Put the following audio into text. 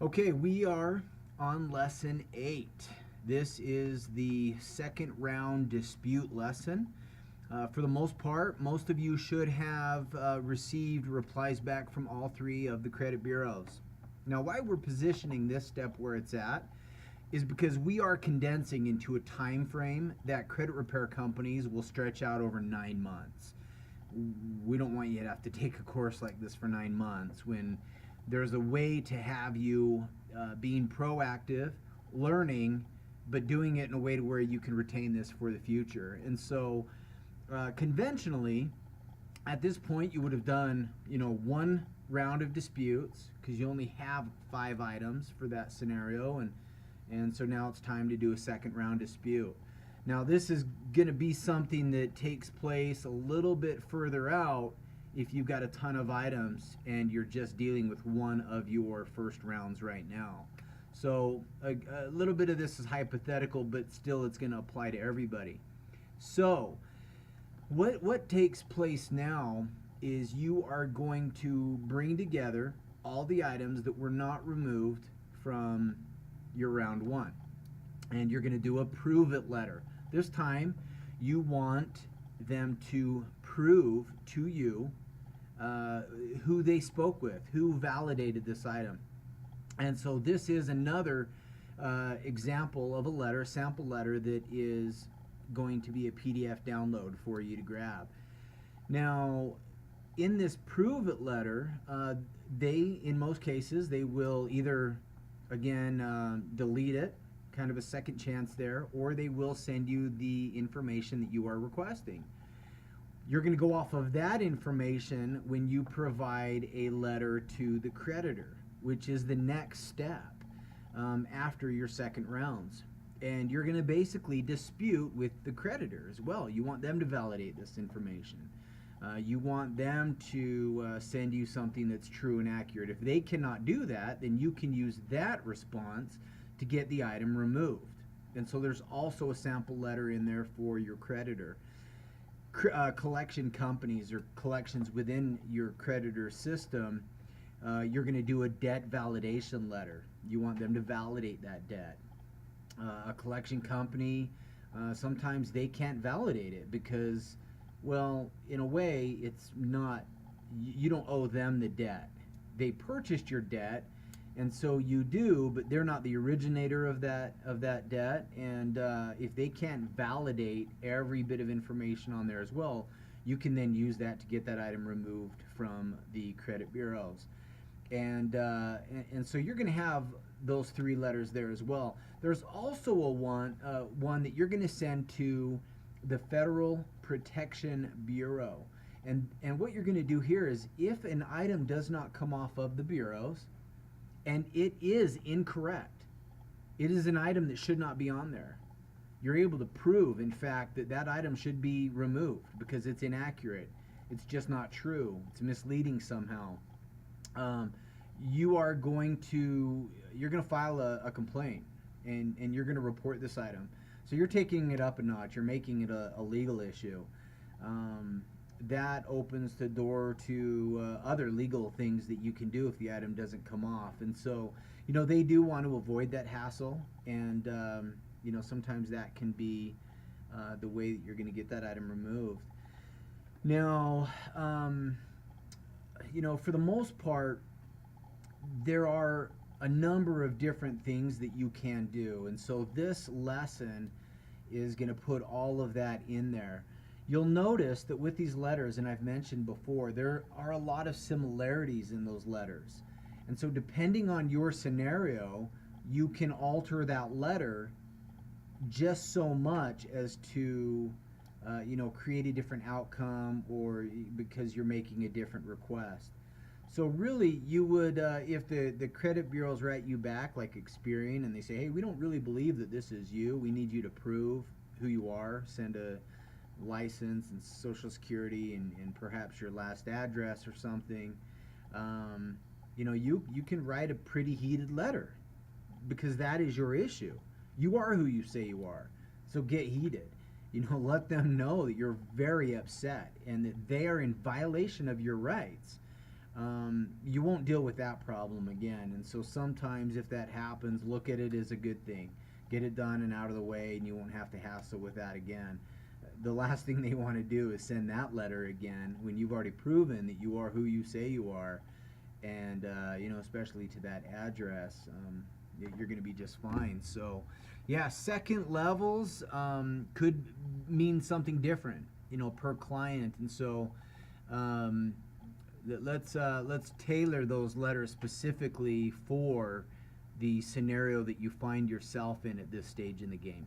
Okay, we are on lesson 8. This is the second round dispute lesson. For the most part, most of you should have received replies back from all three of the credit bureaus. Now, why we're positioning this step where it's at is because we are condensing into a time frame that credit repair companies will stretch out over 9 months. We don't want you to have to take a course like this for 9 months when there's a way to have you being proactive, learning, but doing it in a way to where you can retain this for the future. And so conventionally, at this point, you would have done, one round of disputes because you only have 5 items for that scenario, and so now it's time to do a second round dispute. Now, this is going to be something that takes place a little bit further out if you've got a ton of items and you're just dealing with one of your first rounds right now. So a little bit of this is hypothetical, but still it's going to apply to everybody. So what takes place now is you are going to bring together all the items that were not removed from your round one, and you're going to do a prove it letter. This time you want them to prove to you who they spoke with, who validated this item. And so this is another example of a letter, sample letter, that is going to be a PDF download for you to grab. Now, in this prove it letter, in most cases, they will either, again, delete it, kind of a second chance there, or they will send you the information that you are requesting. You're going to go off of that information when you provide a letter to the creditor, which is the next step after your second rounds. And you're going to basically dispute with the creditor as well. You want them to validate this information. You want them to send you something that's true and accurate. If they cannot do that, then you can use that response to get the item removed. And so there's also a sample letter in there for your creditor. Collection companies or collections within your creditor system, you're going to do a debt validation letter. You want them to validate that debt. A collection company, sometimes they can't validate it because, well, in a way, it's not, you don't owe them the debt. They purchased your debt, and so you do, but they're not the originator of that debt. And if they can't validate every bit of information on there as well, you can then use that to get that item removed from the credit bureaus. And so you're going to have those 3 letters there as well. There's also one that you're going to send to the Federal Protection Bureau. And what you're going to do here is, if an item does not come off of the bureaus and it is incorrect, it is an item that should not be on there, you're able to prove, in fact, that that item should be removed because it's inaccurate, it's just not true, it's misleading somehow. You're going to file a complaint, and you're going to report this item. So you're taking it up a notch. You're making it a legal issue. That opens the door to other legal things that you can do if the item doesn't come off. And so, they do want to avoid that hassle, and sometimes that can be the way that you're going to get that item removed. Now, for the most part, there are a number of different things that you can do, and so this lesson is going to put all of that in there. You'll notice that with these letters, and I've mentioned before, there are a lot of similarities in those letters, and so depending on your scenario, you can alter that letter just so much as to create a different outcome, or because you're making a different request. So really, you would, if the credit bureaus write you back, like Experian, and they say, hey, we don't really believe that this is you, we need you to prove who you are, send a license and social security and perhaps your last address or something, you can write a pretty heated letter because that is your issue. You are who you say you are, so get heated. Let them know that you're very upset and that they are in violation of your rights. you won't deal with that problem again. And so sometimes if that happens, look at it as a good thing. Get it done and out of the way, and you won't have to hassle with that again. The last thing they want to do is send that letter again when you've already proven that you are who you say you are, and especially to that address. You're going to be just fine. So, yeah, second levels could mean something different, per client, and so let's tailor those letters specifically for the scenario that you find yourself in at this stage in the game.